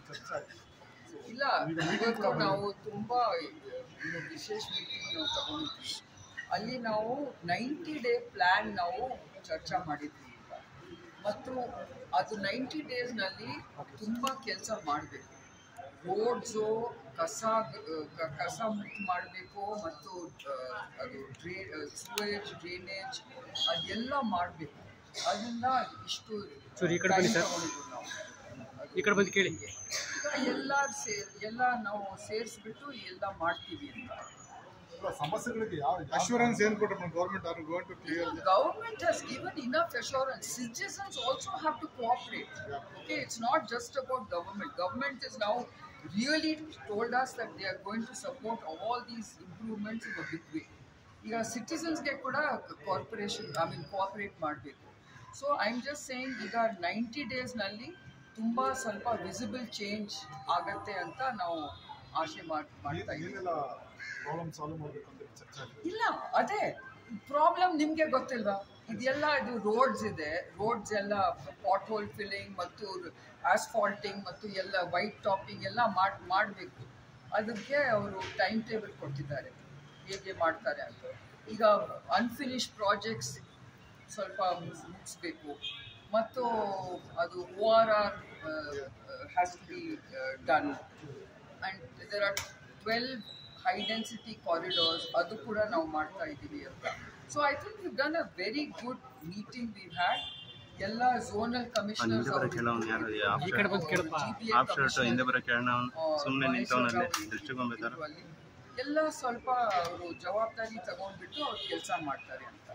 ಚರ್ಚೆ ಆಯ್ತು. ಇಲ್ಲ, ಇವತ್ತು ನಾವು ತುಂಬ ವಿಶೇಷ ಮೀಟಿಂಗ್ ನಾವು ತಗೊಂಡಿದ್ವಿ. ಅಲ್ಲಿ ನಾವು 90-day ಪ್ಲ್ಯಾನ್ ನಾವು ಚರ್ಚೆ ಮಾಡಿದ್ವಿ ಈಗ. ಮತ್ತು ಅದು 90 ಡೇಸ್ನಲ್ಲಿ ತುಂಬ ಕೆಲಸ ಮಾಡಬೇಕು. ರೋಡ್ಸು ಕಸ ಮುಕ್ತ ಮಾಡಬೇಕು, ಮತ್ತು ಅದು ಸೂವೇಜ್ ಡ್ರೈನೇಜ್ ಅದೆಲ್ಲ ಮಾಡಬೇಕು. ಅದರಿಂದ ಇಷ್ಟು ತಗೊಂಡಿದ್ದು ನಾವು. ಈ ಕಡೆ ಬಂದು ಕೇಳಿ. ಎಲ್ಲ ನಾವು ಸೇರಿಸ್ಬಿಟ್ಟು ಎಲ್ಲ ಮಾಡ್ತೀವಿ ಅಂತ. ಸಮಸ್ಯೆಗಳಿಗೆ assurance ಏನು ಕೊಟ್ಟರು government? Are going to clear? Government has given enough assurance. Citizens also have to cooperate. Okay, it's not just about government. Government is now really told us that they are going to support all these improvements in a big way. ಈಗ ಸಿಟಿಸನ್ಸ್ಗೆ ಕೂಡ cooperate ಮಾಡಬೇಕು. So I am just saying, ಈಗ 90 ಡೇಸ್ನಲ್ಲಿ ತುಂಬ ಸ್ವಲ್ಪ visible change ಆಗತ್ತೆ ಅಂತ ನಾವು ಆಶೆ ಮಾಡ್ತಾ ಇದ್ದೀವಿ. ಇಲ್ಲ, ಅದೇ ಪ್ರಾಬ್ಲಮ್ ನಿಮಗೆ ಗೊತ್ತಿಲ್ವಾ? ಇದೆಲ್ಲ ಇದು ರೋಡ್ಸ್ ಇದೆ, ರೋಡ್ಸ್ ಎಲ್ಲ ಪಾಟ್ ಹೋಲ್ ಫಿಲ್ಲಿಂಗ್ ಮತ್ತು ಆಸ್ಫಾಲ್ಟಿಂಗ್ ಮತ್ತು ಎಲ್ಲ ವೈಟ್ ಟಾಪಿಂಗ್ ಎಲ್ಲ ಮಾಡಬೇಕು. ಅದಕ್ಕೆ ಅವರು ಟೈಮ್ ಟೇಬಲ್ ಕೊಟ್ಟಿದ್ದಾರೆ ಹೇಗೆ ಮಾಡ್ತಾರೆ ಅಂತ. ಈಗ ಅನ್ಫಿನಿಶ್ಡ್ ಪ್ರಾಜೆಕ್ಟ್ಸ್ ಸ್ವಲ್ಪ ಮುಗಿಸ್ಬೇಕು, ಮತ್ತು ಅದು ORR has to be done, and there are 12 high density corridors, ಅದು ಕೂಡ ನಾವು ಮಾಡ್ತಾ ಇದ್ದೀವಿ ಅಂತ. So I think we done a very good meeting we had. ಎಲ್ಲ ಝೋನಲ್ ಕಮಿಷನರ್ಸ್ ಎಲ್ಲ ಸ್ವಲ್ಪ ಅವರು ಜವಾಬ್ದಾರಿ ತಗೊಂಡ್ಬಿಟ್ಟು ಅವ್ರು ಕೆಲಸ ಮಾಡ್ತಾರೆ ಅಂತ.